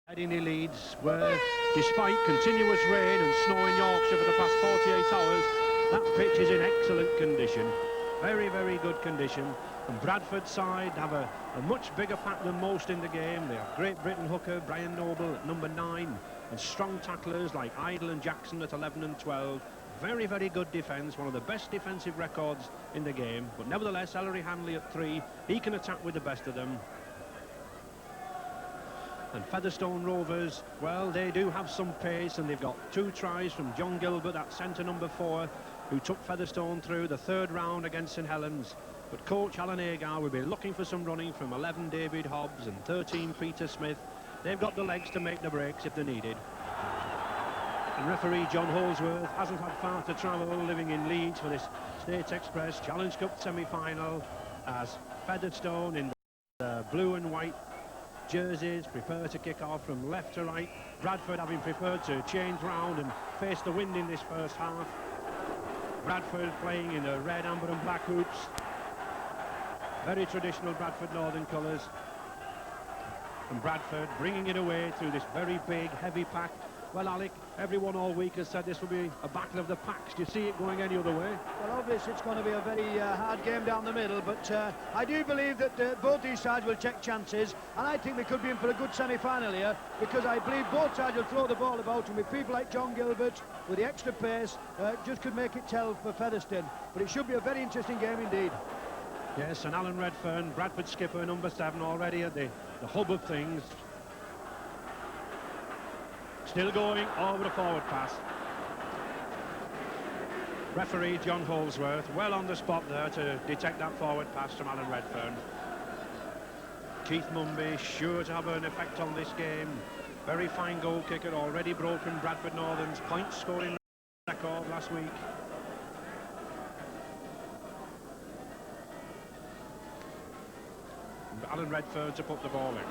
Heading the leads where, despite continuous rain and snow in Yorkshire for the past 48 hours, that pitch is in excellent condition. Very, very good condition. And Bradford's side have a much bigger pack than most in the game. They have Great Britain hooker Brian Noble at number 9 and strong tacklers like Idle and Jackson at 11 and 12. Very, very good defence, one of the best defensive records in the game. But nevertheless, Ellery Hanley at 3, he can attack with the best of them. And Featherstone Rovers, well, they do have some pace, and they've got 2 tries from John Gilbert at centre number 4, who took Featherstone through the 3rd round against St Helens. But coach Alan Agar will be looking for some running from 11 David Hobbs and 13 Peter Smith. They've got the legs to make the breaks if they're needed. And referee John Holsworth hasn't had far to travel, living in Leeds for this State Express Challenge Cup semi-final, as Featherstone in the blue and white jerseys prepare to kick off from left to right. Bradford having prepared to change round and face the wind in this first half. Bradford playing in the red, amber and black hoops. Very traditional Bradford Northern colours. And Bradford bringing it away through this very big, heavy pack. Well, Alec, everyone all week has said this will be a battle of the packs. Do you see it going any other way? Well, obviously it's going to be a very hard game down the middle, but I do believe that both these sides will take chances, and I think we could be in for a good semi-final here, because I believe both sides will throw the ball about, and with people like John Gilbert, with the extra pace, just could make it tell for Featherstone. But it should be a very interesting game indeed. Yes, and Alan Redfern, Bradford skipper, number 7, already at the hub of things. Still going over the forward pass. Referee John Holsworth well on the spot there to detect that forward pass from Alan Redfern. Keith Mumby sure to have an effect on this game. Very fine goal kicker, already broken Bradford Northern's point scoring record last week. And Alan Redfern to put the ball in.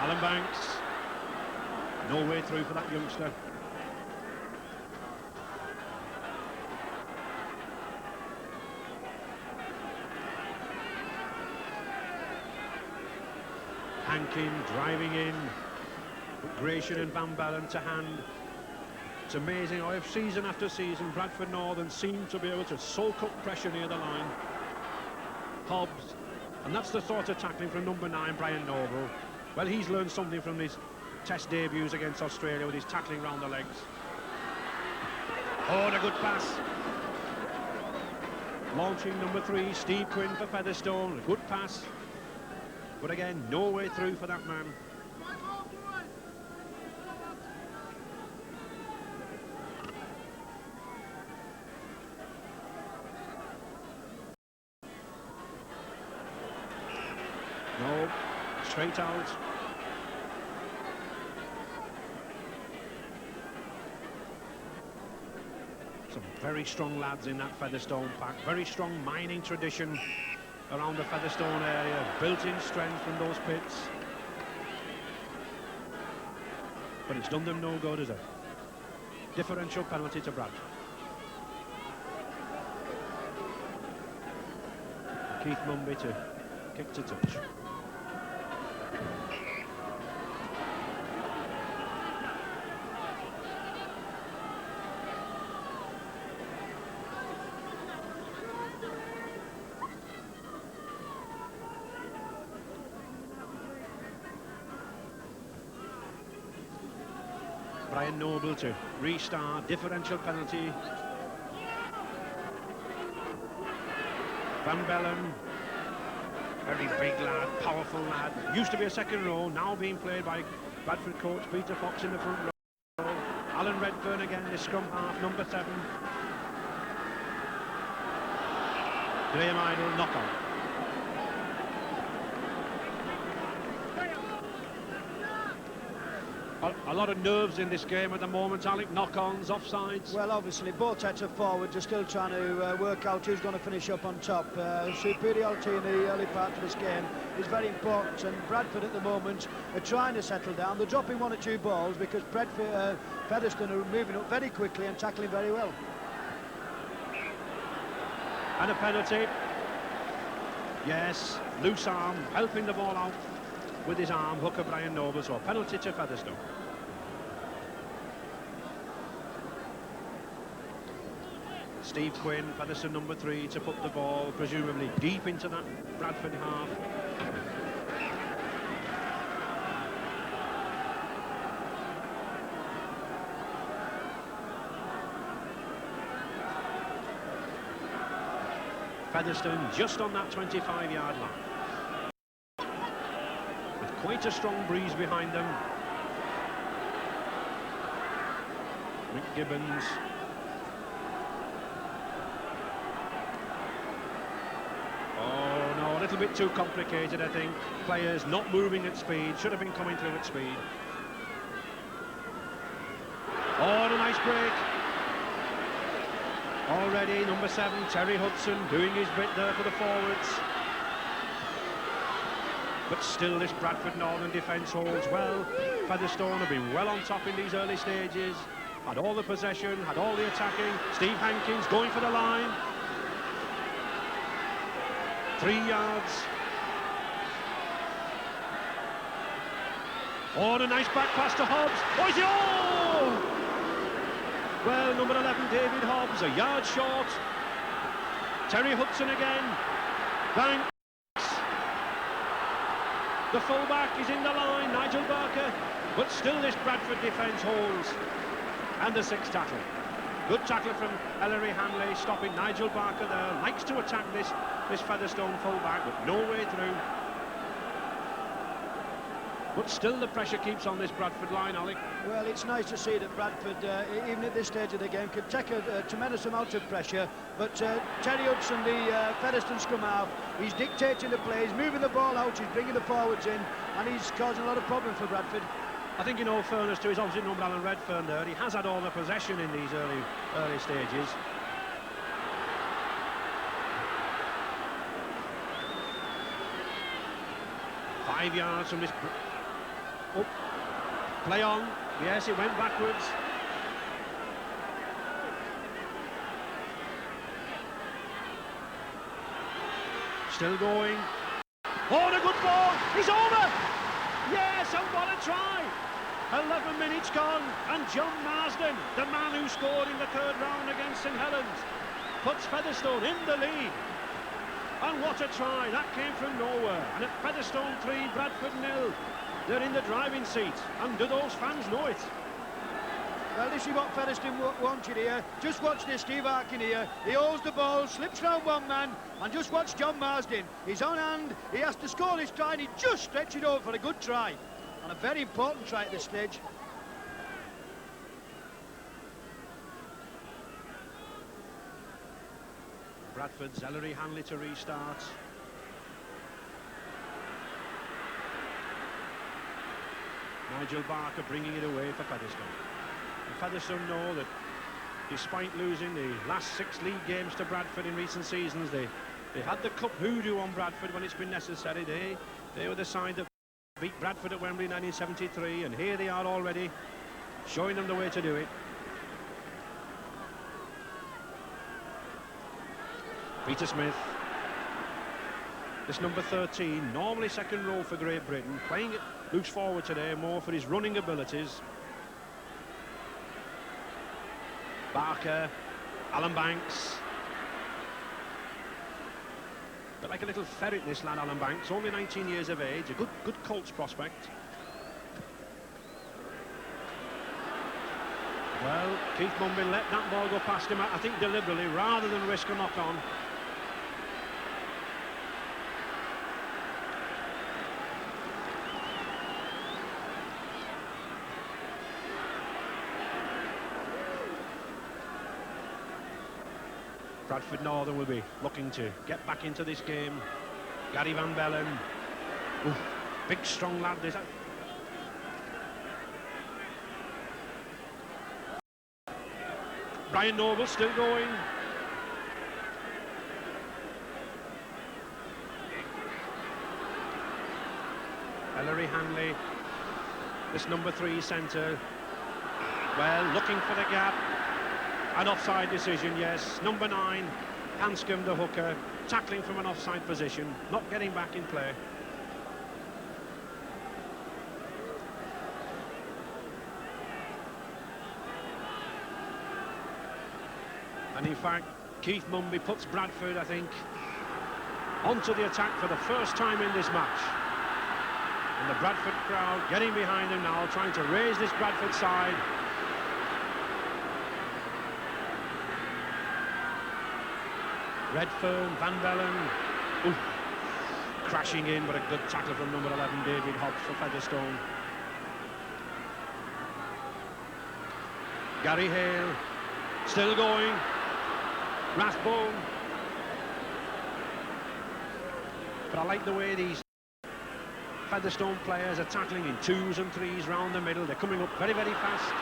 Alan Banks. No way through for that youngster. Hankin driving in, Gratian and Van Bellen to hand. It's amazing how season after season Bradford Northern seem to be able to soak up pressure near the line. Hobbs, and that's the sort of tackling from number 9, Brian Noble. Well, he's learned something from his Test debuts against Australia with his tackling round the legs. Oh, and a good pass. Launching number 3, Steve Quinn for Featherstone. A good pass. But again, no way through for that man. No, straight out. Some very strong lads in that Featherstone pack. Very strong mining tradition around the Featherstone area. Built-in strength from those pits. But it's done them no good, is it? Differential penalty to Bradford. Keith Mumby to kick to touch. Brian Noble to restart, differential penalty. Van Bellen, very big lad, powerful lad. Used to be a second row, now being played by Bradford coach Peter Fox in the front row. Alan Redfern again, the scrum half, number 7. Graham Idle, knock on. A lot of nerves in this game at the moment, Alec. Knock-ons, offsides. Well, obviously, both sets of forwards are still trying to work out who's going to finish up on top. Superiority in the early part of this game is very important, and Bradford at the moment are trying to settle down. They're dropping 1 or 2 balls because Featherstone are moving up very quickly and tackling very well. And a penalty. Yes, loose arm, helping the ball out. with his arm, hooker Brian Noble, so a penalty to Featherstone. Steve Quinn, Featherstone number 3, to put the ball presumably deep into that Bradford half. Featherstone just on that 25-yard line, with quite a strong breeze behind them. Mick Gibbons. Oh no, a little bit too complicated, I think. Players not moving at speed, should have been coming through at speed. Oh, and a nice break. Already, number 7, Terry Hudson, doing his bit there for the forwards. But still, this Bradford Northern defence holds well. Featherstone have been well on top in these early stages. Had all the possession, had all the attacking. Steve Hankins going for the line. 3 yards. Oh, and a nice back pass to Hobbs. Oh, is he? Oh! Well, number 11, David Hobbs, a yard short. Terry Hudson again. Banks. The fullback is in the line, Nigel Barker. But still this Bradford defence holds. And the 6th tackle. Good tackle from Ellery Hanley, stopping Nigel Barker there. Likes to attack this Featherstone fullback, but no way through. But still the pressure keeps on this Bradford line, Alec. Well, it's nice to see that Bradford, even at this stage of the game, could take a tremendous amount of pressure. But Terry Hudson, the Featherstone scrum half, he's dictating the play, he's moving the ball out, he's bringing the forwards in, and he's causing a lot of problems for Bradford. I think in all fairness to his opposite number, Alan Redfern there, he has had all the possession in these early stages. Five yards from this... Oh, play on. Yes, it went backwards. Still going. Oh, and a good ball. He's over. Yes, and what a try. 11 minutes gone, and John Marsden, the man who scored in the 3rd round against St Helens, puts Featherstone in the lead. And what a try. That came from nowhere. And at Featherstone 3, Bradford 0. They're in the driving seat, and do those fans know it? Well, this is what Featherstone wanted here. Just watch this, Steve Arkin here. He holds the ball, slips round one man, and just watch John Marsden. He's on hand, he has to score this try, and he just stretched it over for a good try. And a very important try at this stage. Bradford's Ellery Hanley to restart. Nigel Barker bringing it away for Featherstone. And Featherstone know that despite losing the last 6 league games to Bradford in recent seasons, they had the cup hoodoo on Bradford when it's been necessary. They were the side that beat Bradford at Wembley in 1973, and here they are already showing them the way to do it. Peter Smith, this number 13, normally 2nd row for Great Britain, playing it loose forward today more for his running abilities. Barker, Alan Banks. But like a little ferret, this lad, Alan Banks, only 19 years of age, a good Colts prospect. Well, Keith Mumbin let that ball go past him, I think deliberately, rather than risk a knock-on. Bradford Northern will be looking to get back into this game. Gary Van Bellen. Ooh, big, strong lad. This. Brian Noble still going. Ellery Hanley, this number 3 centre. Well, looking for the gap. An offside decision, yes. Number 9, Hanscom, the hooker, tackling from an offside position, not getting back in play. And in fact, Keith Mumby puts Bradford, I think, onto the attack for the first time in this match. And the Bradford crowd getting behind him now, trying to raise this Bradford side. Redfern, Van Bellen, crashing in, but a good tackle from number 11, David Hobbs, for Featherstone. Gary Hale, still going. Rathbone. But I like the way these Featherstone players are tackling in 2s and 3s round the middle. They're coming up very, very fast.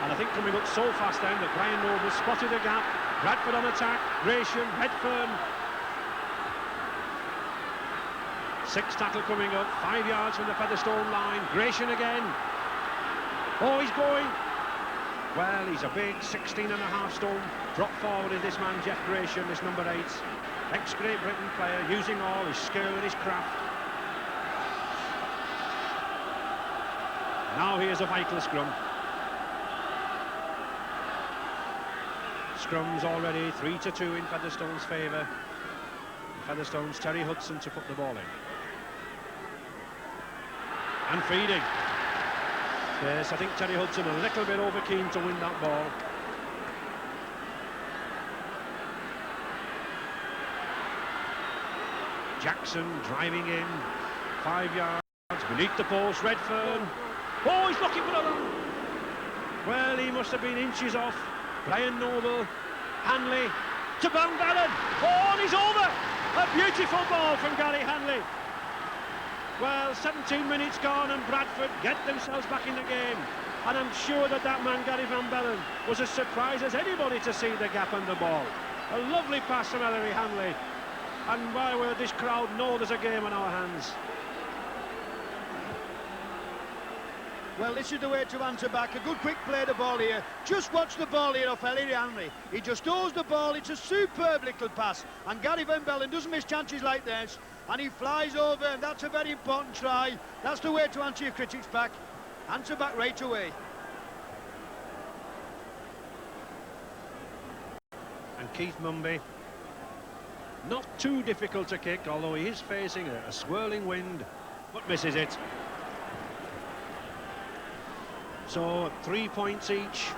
And I think coming up so fast then that Brian Noble spotted the gap. Bradford on attack, Gratian, Redfern. 6 tackle coming up, 5 yards from the Featherstone line. Gratian again. Oh, he's going. Well, he's a big 16.5 stone. Drop forward is this man, Jeff Gratian, this number 8. Ex-Great Britain player, using all his skill and his craft. Now here's a vital scrum. Scrum's already 3-2 in Featherstone's favour. Featherstone's Terry Hudson to put the ball in. And feeding. Yes, I think Terry Hudson a little bit over keen to win that ball. Jackson driving in, 5 yards, beneath the post, Redfern. Oh, he's looking for the long. Well, he must have been inches off. Brian Noble, Hanley, to Van Bellen. Oh, and he's over. A beautiful ball from Gary Hanley. Well, 17 minutes gone and Bradford get themselves back in the game. And I'm sure that man, Gary Van Bellen, was as surprised as anybody to see the gap on the ball. A lovely pass from Ellery Hanley. And why will this crowd know there's a game on our hands? Well, this is the way to answer back. A good quick play the ball here. Just watch the ball here off Ellery Hanley. He just owes the ball. It's a superb little pass. And Gary Van Bellen doesn't miss chances like this. And he flies over, and that's a very important try. That's the way to answer your critics back. Answer back right away. And Keith Mumby, not too difficult to kick, although he is facing a swirling wind, but misses it. So 3 points each.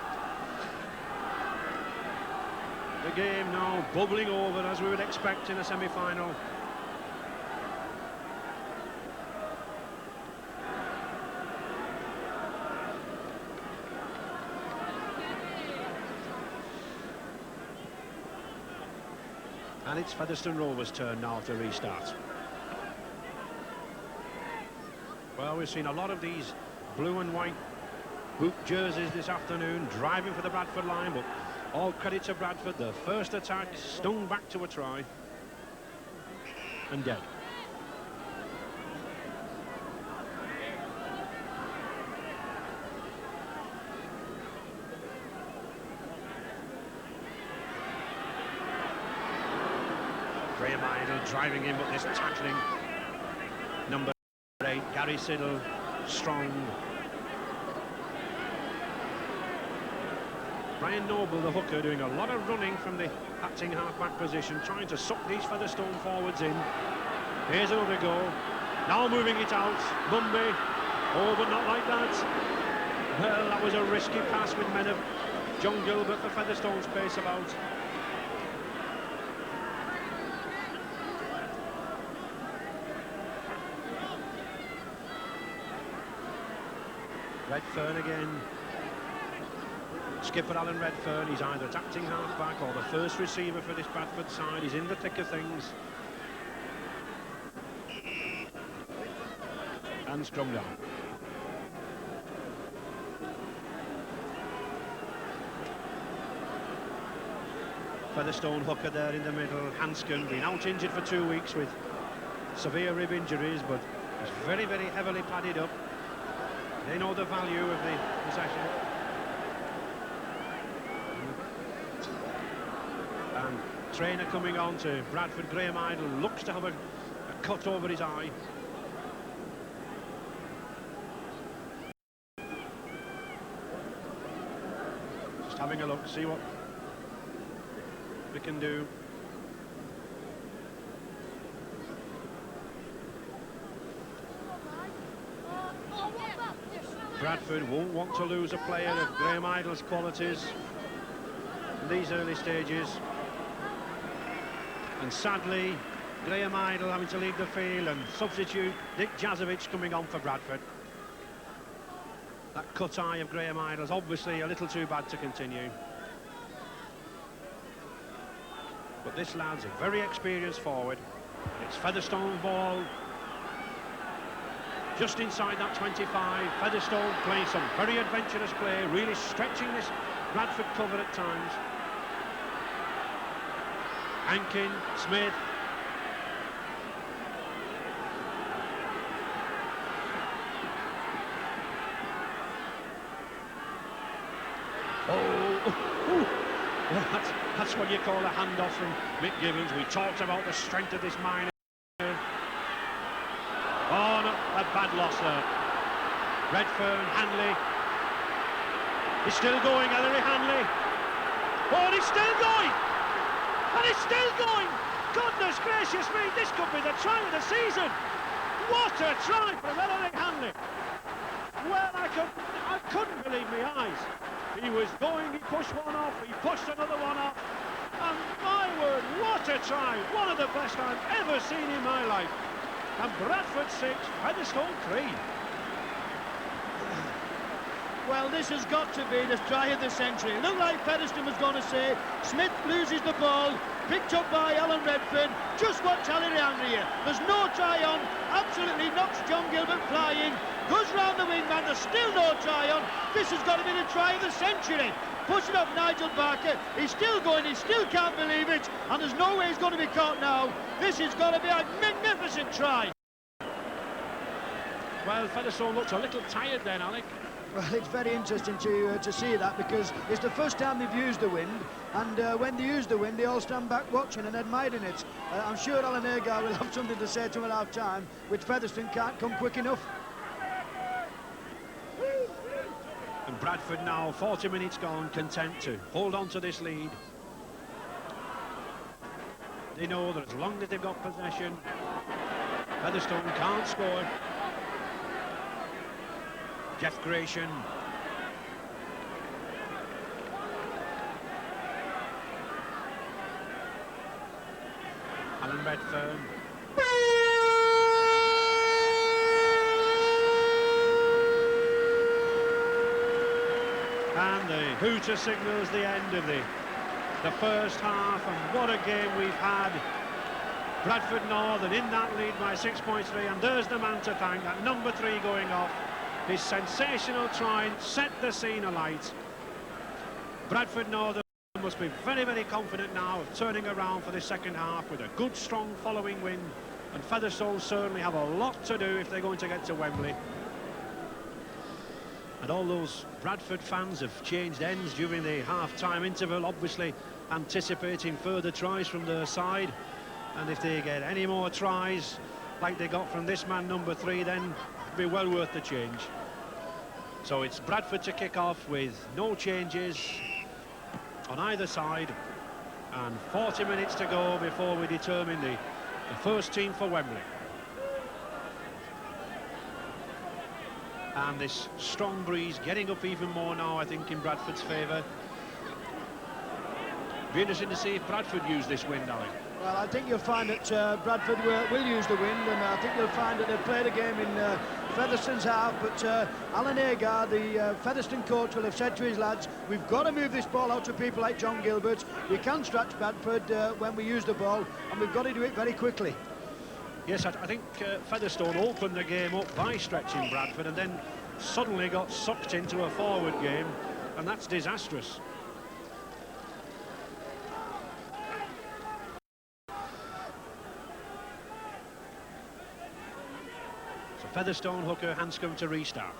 The game now bubbling over as we would expect in a semi-final. And it's Featherstone Rovers' turn now to restart. Well, we've seen a lot of these blue and white boot jerseys this afternoon, driving for the Bradford line, but all credit to Bradford. The first attack stung back to a try. And dead. Graham Idle driving in, but this tackling. Number 8, Gary Siddle, strong. Brian Noble, the hooker, doing a lot of running from the acting half-back position, trying to suck these Featherstone forwards in. Here's another go. Now moving it out. Mumby. Oh, but not like that. Well, that was a risky pass with men of John Gilbert for Featherstone's pace about. Redfern again. Skipper Alan Redfern, he's either acting half-back or the first receiver for this Bradford side. He's in the thick of things. And scrum down. Featherstone hooker there in the middle. Hanscom, been out injured for 2 weeks with severe rib injuries, but he's very, very heavily padded up. They know the value of the possession. And trainer coming on to Bradford, Graham Idle, looks to have a cut over his eye. Just having a look, see what we can do. Bradford won't want to lose a player of Graham Idle's qualities in these early stages. And sadly, Graham Idle having to leave the field, and substitute Dick Jazovic coming on for Bradford. That cut eye of Graham Idle is obviously a little too bad to continue. But this lad's a very experienced forward. It's Featherstone's ball. Just inside that 25, Featherstone playing some very adventurous play, really stretching this Bradford cover at times. Ankin, Smith. That's what you call a handoff from Mick Gibbons. We talked about the strength of this miner. Oh, no, a bad loss there. Redfern, Hanley. He's still going, Ellery Hanley. Oh, and he's still going! And he's still going! Goodness gracious me, this could be the try of the season! What a try from Ellery Hanley! Well, I couldn't believe my eyes. He was going, he pushed one off, he pushed another one off. And my word, what a try! One of the best I've ever seen in my life. And Bradford 6, Featherstone 3. Well, this has got to be the try of the century. It looked like Featherstone was going to say. Smith loses the ball, picked up by Alan Redfern. Just watch Ellery Hanley here. There's no try on. Absolutely knocks John Gilbert flying. Goes round the wingman. There's still no try on. This has got to be the try of the century. Pushing up Nigel Barker. He's still going. He still can't believe it. And there's no way he's going to be caught now. This has got to be a magnificent try. Well, Featherstone looked a little tired then, Alec. Well, it's very interesting to see that, because it's the first time they've used the wind, and when they use the wind, they all stand back watching and admiring it. I'm sure Alan Agar will have something to say to him at half-time, which Featherstone can't come quick enough. And Bradford now, 40 minutes gone, content to hold on to this lead. They know that as long as they've got possession, Featherstone can't score. Jeff Gratian. Alan Redfern. And the hooter signals the end of the first half, and what a game we've had. Bradford Northern in that lead by 6.3, and there's the man to thank, that number 3 going off. His sensational try set the scene alight. Bradford Northern must be very, very confident now of turning around for the second half with a good, strong following win. And Featherstone certainly have a lot to do if they're going to get to Wembley. And all those Bradford fans have changed ends during the half-time interval, obviously anticipating further tries from their side. And if they get any more tries like they got from this man, number 3, then be well worth the change. So it's Bradford to kick off with no changes on either side, and 40 minutes to go before we determine the first team for Wembley. And this strong breeze getting up even more now, I think, in Bradford's favour. Be interesting to see if Bradford use this wind, Alec. Well, I think you'll find that Bradford will use the wind, and I think you'll find that they'll play the game in Featherstone's half, but Alan Agar, the Featherstone coach, will have said to his lads, we've got to move this ball out to people like John Gilbert. We can stretch Bradford when we use the ball, and we've got to do it very quickly. Yes, I think Featherstone opened the game up by stretching Bradford, and then suddenly got sucked into a forward game, and that's disastrous. Featherstone, Hooker, Hanscom to restart.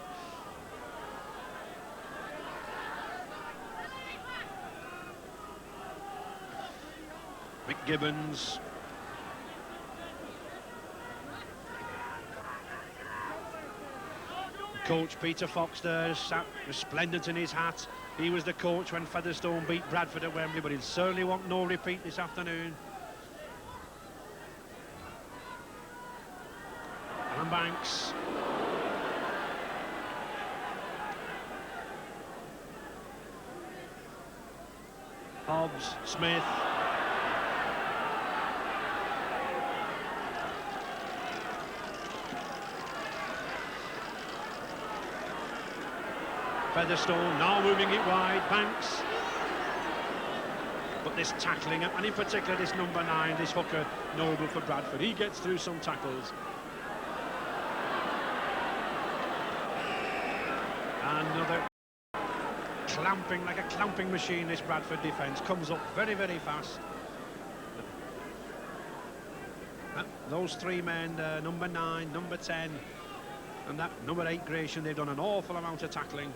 Mick Gibbons. Coach Peter Fox there, sat resplendent in his hat, He was the coach when Featherstone beat Bradford at Wembley, but he'll certainly want no repeat this afternoon. Alan Banks. Hobbs, Smith. Featherstone now moving it wide, Banks. But this tackling, and in particular this number 9, this hooker, Noble for Bradford, he gets through some tackles. Another clamping, like a clamping machine, this Bradford defence comes up very, very fast. Those 3 men, number 9, number 10, and that number 8, Gratian, they've done an awful amount of tackling.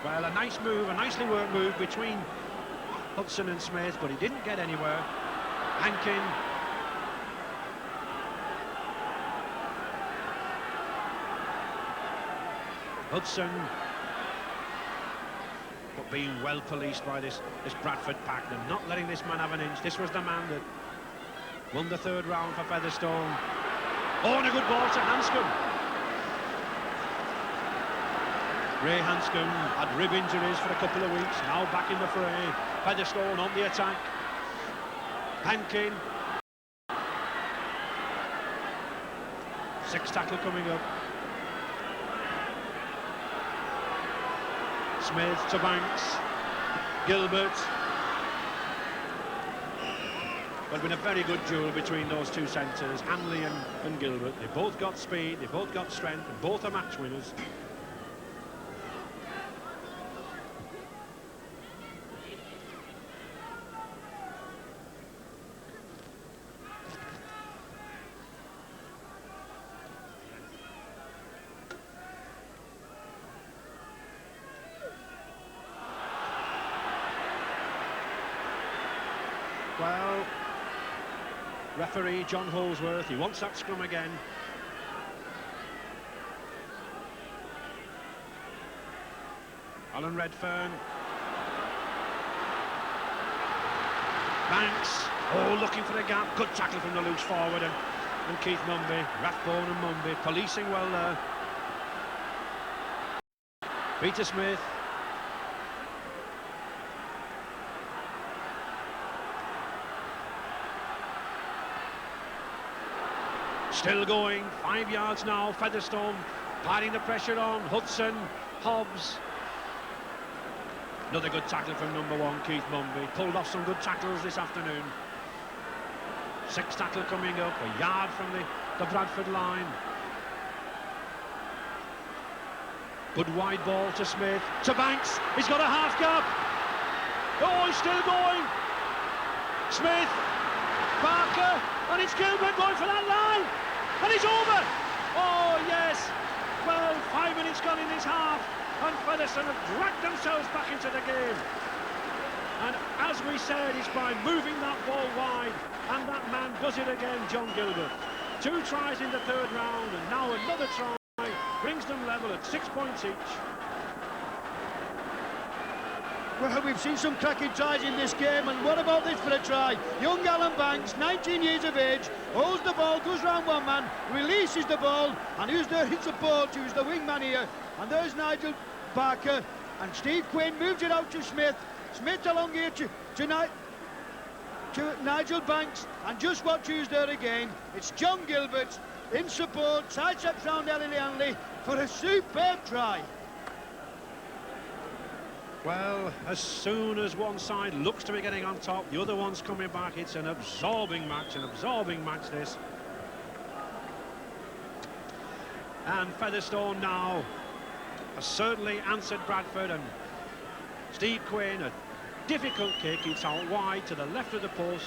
Well, a nice move, a nicely worked move between Hudson and Smith, but he didn't get anywhere. Hankin. Hudson. But being well policed by this Bradford pack. They're not letting this man have an inch. This was the man that won the 3rd round for Featherstone. Oh, and a good ball to Hanscom. Ray Hanscom had rib injuries for a couple of weeks, now back in the fray. Featherstone on the attack. Hankin. 6 tackle coming up. Smith to Banks. Gilbert. Well, it's been a very good duel between those 2 centres, Hanley and Gilbert. They both got speed, they both got strength, and both are match winners. Well, referee John Holsworth, he wants that scrum again. Alan Redfern. Banks, oh, looking for the gap. Good tackle from the loose forward, and Keith Mumby, Rathbone and Mumby policing well there. Peter Smith. Still going, 5 yards now, Featherstone piling the pressure on, Hudson, Hobbs. Another good tackle from number 1, Keith Mumby. Pulled off some good tackles this afternoon. 6 tackle coming up, a yard from the Bradford line. Good wide ball to Smith, to Banks, he's got a half gap. Oh, he's still going. Smith, Parker, and it's Gilbert going for that line. And it's over! Oh, yes! Well, 5 minutes gone in this half, and Featherstone have dragged themselves back into the game. And as we said, it's by moving that ball wide, and that man does it again, John Gilbert. 2 tries in the 3rd round, and now another try brings them level at 6 points each. Well, we've seen some cracking tries in this game, and what about this for a try? Young Alan Banks, 19 years of age, holds the ball, goes round one man, releases the ball, and who's there in support? Who's the wingman here? And there's Nigel Barker, and Steve Quinn moves it out to Smith. Smith along here to Nigel Banks, and just watch who's there again. It's John Gilbert in support, sidesteps round Ellie Hanley for a superb try. Well, as soon as one side looks to be getting on top, the other one's coming back. It's an absorbing match this. And Featherstone now has certainly answered Bradford, and Steve Quinn, a difficult kick, it's out wide to the left of the post.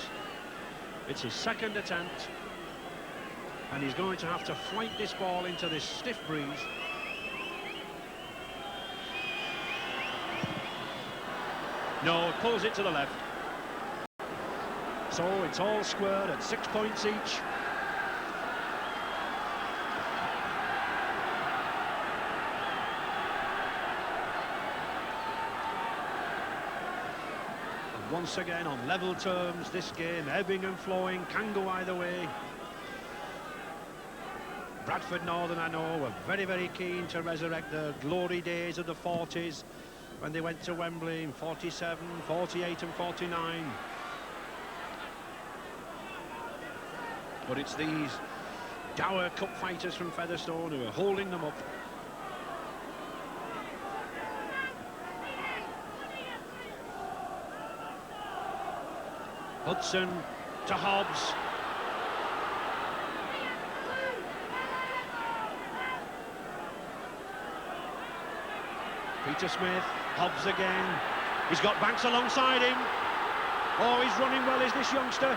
It's his 2nd attempt, and he's going to have to flight this ball into this stiff breeze. No, pulls it to the left. So it's all squared at 6 points each. And once again on level terms, this game ebbing and flowing, can go either way. Bradford Northern, I know, were very, very keen to resurrect the glory days of the 40s when they went to Wembley in 47, 48 and 49. But it's these dour cup fighters from Featherstone who are holding them up. Hudson to Hobbs. Peter Smith, Hobbs again. He's got Banks alongside him. Oh, he's running well, is this youngster.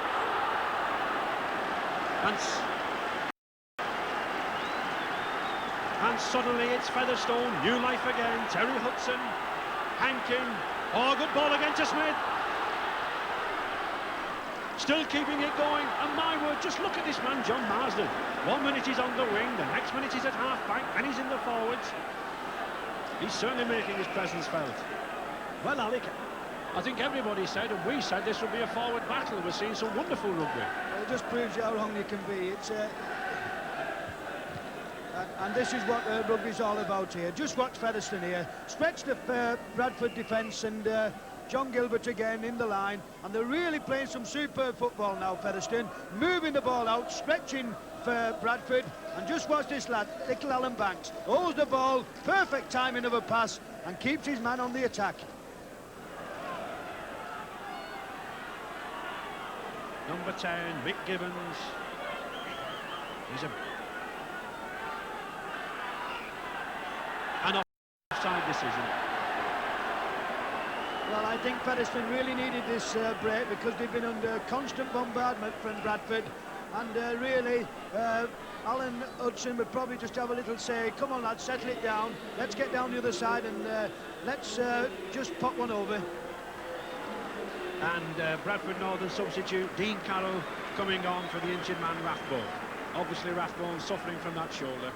And suddenly it's Featherstone, new life again. Terry Hudson, Hankin. Oh, good ball again to Smith. Still keeping it going, and my word, just look at this man, John Marsden. 1 minute he's on the wing, the next minute he's at half-back, and he's in the forwards. He's certainly making his presence felt. Well, Alec, I think everybody said, and we said, this would be a forward battle. We're seeing some wonderful rugby. Well, it just proves you how wrong you can be. It's and this is what rugby's all about here. Just watch Featherstone here. Stretch the Bradford defence, and John Gilbert again in the line. And they're really playing some superb football now, Featherstone. Moving the ball out, stretching for Bradford. And just watch this lad, little Alan Banks. Holds the ball, perfect timing of a pass, and keeps his man on the attack. Number 10, Mick Gibbons. He's an offside decision. Well, I think Featherstone really needed this break because they've been under constant bombardment from Bradford. And really, Alan Hudson would probably just have a little say, come on lads, settle it down, let's get down the other side and let's just pop one over. And Bradford Northern substitute Dean Carroll coming on for the injured man Rathbone. Obviously Rathbone suffering from that shoulder.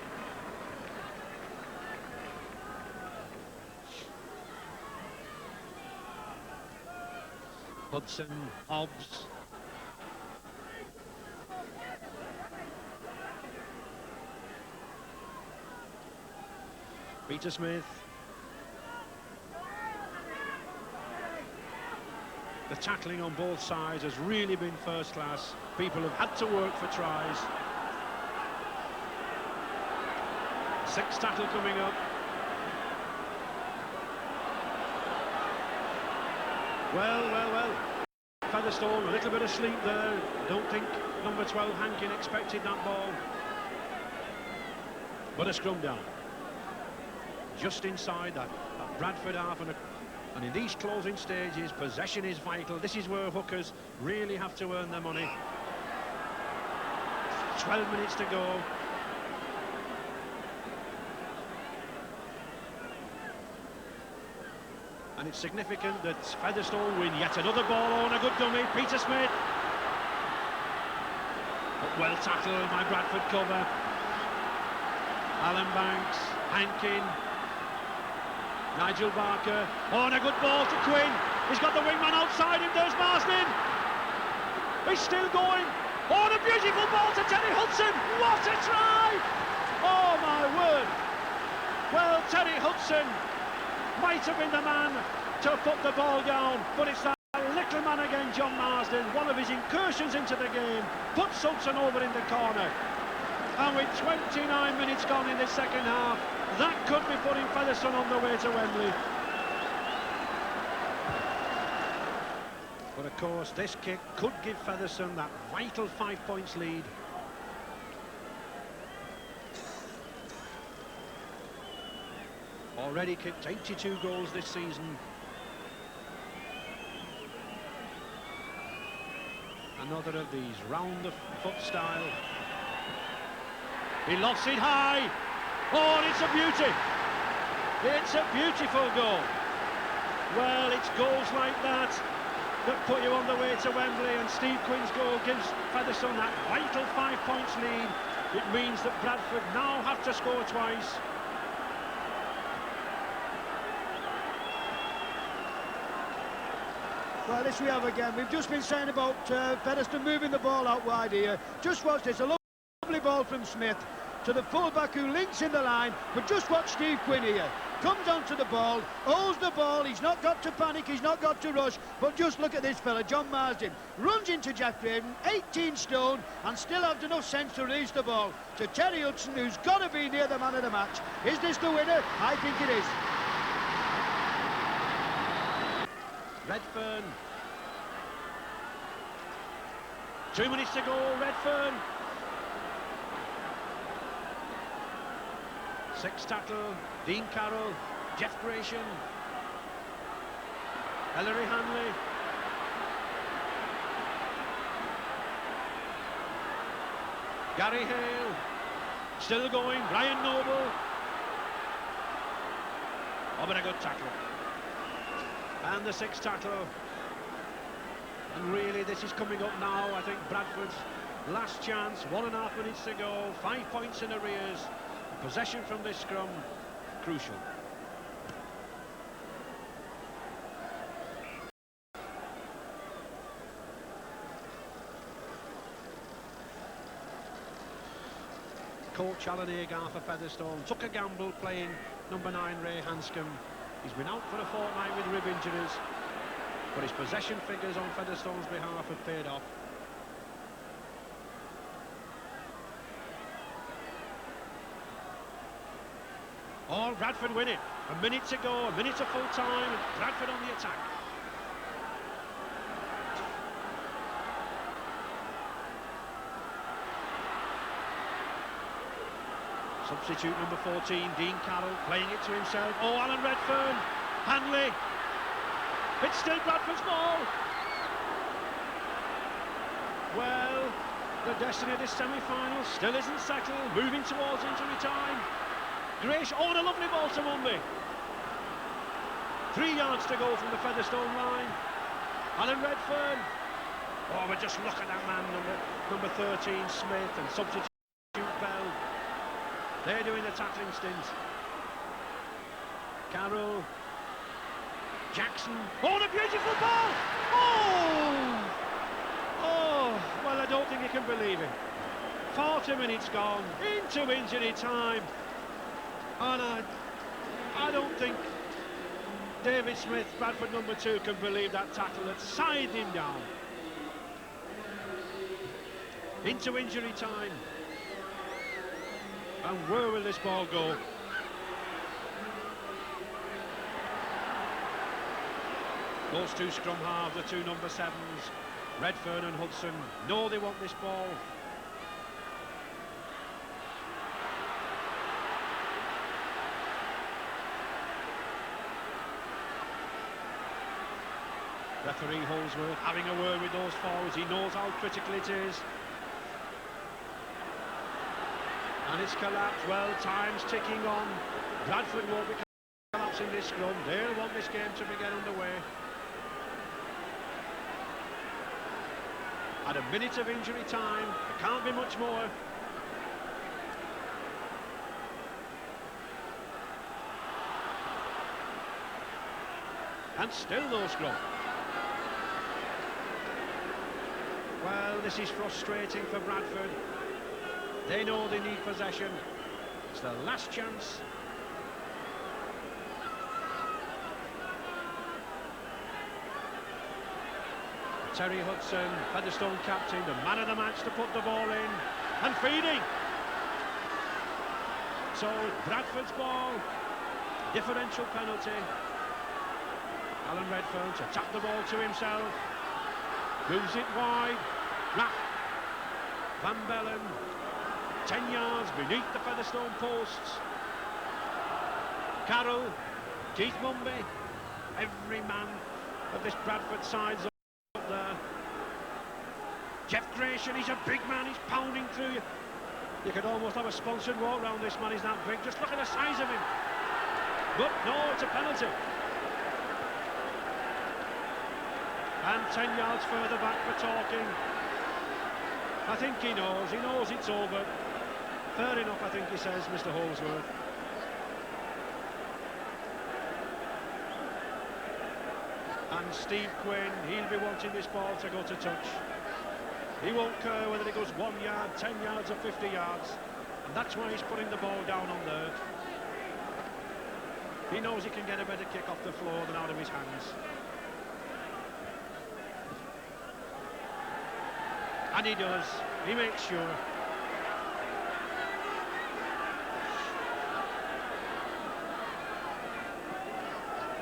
Hudson, Hobbs. Peter Smith. The tackling on both sides has really been first class. People have had to work for tries. Sixth tackle coming up. Well. Featherstone, a little bit of sleep there. Don't think number 12, Hankin, expected that ball. But a scrum down. Just inside that Bradford half, and in these closing stages, possession is vital. This is where hookers really have to earn their money. 12 minutes to go. And it's significant that Featherstone win yet another ball on a good dummy. Peter Smith. But well tackled by Bradford cover. Alan Banks, Hankin. Nigel Barker, oh, and a good ball to Quinn. He's got the wingman outside him, there's Marsden. He's still going. Oh, and a beautiful ball to Terry Hudson. What a try! Oh, my word. Well, Terry Hudson might have been the man to put the ball down, but it's that little man again, John Marsden, one of his incursions into the game, puts Hudson over in the corner. And with 29 minutes gone in the second half, that could be putting Featherstone on the way to Wembley. But of course, this kick could give Featherstone that vital 5 points lead. Already kicked 82 goals this season. Another of these round-the-foot style. He lofts it high. Oh, and it's a beauty. It's a beautiful goal. Well, it's goals like that that put you on the way to Wembley, and Steve Quinn's goal gives Featherstone that vital 5 points lead. It means that Bradford now have to score twice. Well, this we have again. We've just been saying about Featherstone moving the ball out wide here. Just watch this, a lovely ball from Smith to the fullback who links in the line, but just watch Steve Quinn here. Comes onto the ball, holds the ball, he's not got to panic, he's not got to rush, but just look at this fella, John Marsden, runs into Jeff Craven, 18 stone, and still has enough sense to release the ball to Terry Hudson, who's got to be near the man of the match. Is this the winner? I think it is. Redfern. 2 minutes to go, Redfern. Six tackle, Dean Carroll, Jeff Gratian, Ellery Hanley. Gary Hale, still going, Ryan Noble. Oh, but a good tackle. And the sixth tackle. And really, this is coming up now. I think Bradford's last chance, 1.5 minutes to go, 5 points in arrears. Possession from this scrum, crucial. Coach Alan Agar for Featherstone took a gamble playing number 9 Ray Hanscom. He's been out for a fortnight with rib injuries, but his possession figures on Featherstone's behalf have paid off. Oh, Bradford win it. A minute to go, a minute to full time, and Bradford on the attack. Substitute number 14, Dean Carroll, playing it to himself. Oh, Alan Redfern, Hanley. It's still Bradford's ball. Well, the destiny of this semi-final still isn't settled, moving towards injury time. Grace, oh, and a lovely ball to Mumby. 3 yards to go from the Featherstone line. Alan Redfern. Oh, but just look at that man, number 13, Smith, and substitute Bell. They're doing the tackling stint. Carroll. Jackson. Oh, and a beautiful ball! Oh! Oh, well, I don't think you can believe it. 40 minutes gone, into injury time. And I don't think David Smith, Bradford number 2, can believe that tackle that sided him down. Into injury time. And where will this ball go? Those two scrum halves, the two number 7s, Redfern and Hudson, know they want this ball. Referee Holsworth having a word with those forwards. He knows how critical it is. And it's collapsed. Well, time's ticking on. Bradford won't be collapsing this scrum. They'll want this game to get underway. At a minute of injury time, there can't be much more. And still no scrum. Well, this is frustrating for Bradford. They know they need possession. It's their last chance. Terry Hudson, Featherstone captain, the man of the match to put the ball in. And feeding. So, Bradford's ball. Differential penalty. Alan Redfern to tap the ball to himself. Moves it wide. Raff. Van Bellen. 10 yards beneath the Featherstone posts. Carroll. Keith Mumby. Every man of this Bradford side's up there. Jeff Gratian, he's a big man, he's pounding through you. You could almost have a sponsored walk round this man, he's that big. Just look at the size of him. But no, it's a penalty. And 10 yards further back for talking. I think he knows it's over. Fair enough, I think he says, Mr. Holsworth. And Steve Quinn, he'll be wanting this ball to go to touch. He won't care whether it goes 1 yard, 10 yards or 50 yards. And that's why he's putting the ball down on there. He knows he can get a better kick off the floor than out of his hands. And he does. He makes sure.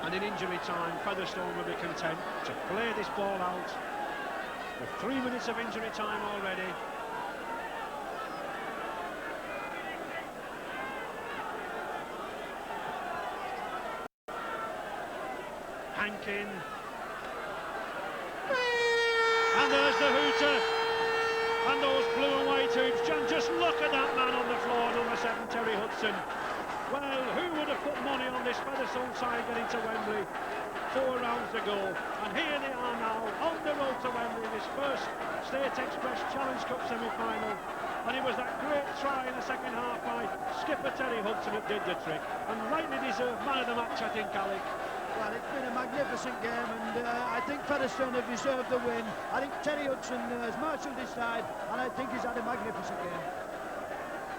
And in injury time, Featherstone will be content to play this ball out. With 3 minutes of injury time already. Hankin. And there's the hooter. And those blue and white hoops. Just look at that man on the floor, number 7, Terry Hudson. Well, who would have put money on this Featherstone side getting to Wembley 4 rounds to go? And here they are now, on the road to Wembley, this first State Express Challenge Cup semi-final. And it was that great try in the second half by skipper Terry Hudson that did the trick. And rightly deserved man of the match, I think, Alec. Well, it's been a magnificent game, and I think Featherstone have deserved the win. I think Terry Hudson has marshalled his side, and I think he's had a magnificent game.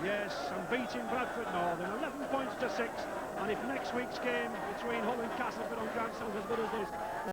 Yes, and beating Bradford Northern, 11 points to 6. And if next week's game between Hull and Castleford on Grandstone's as good as this,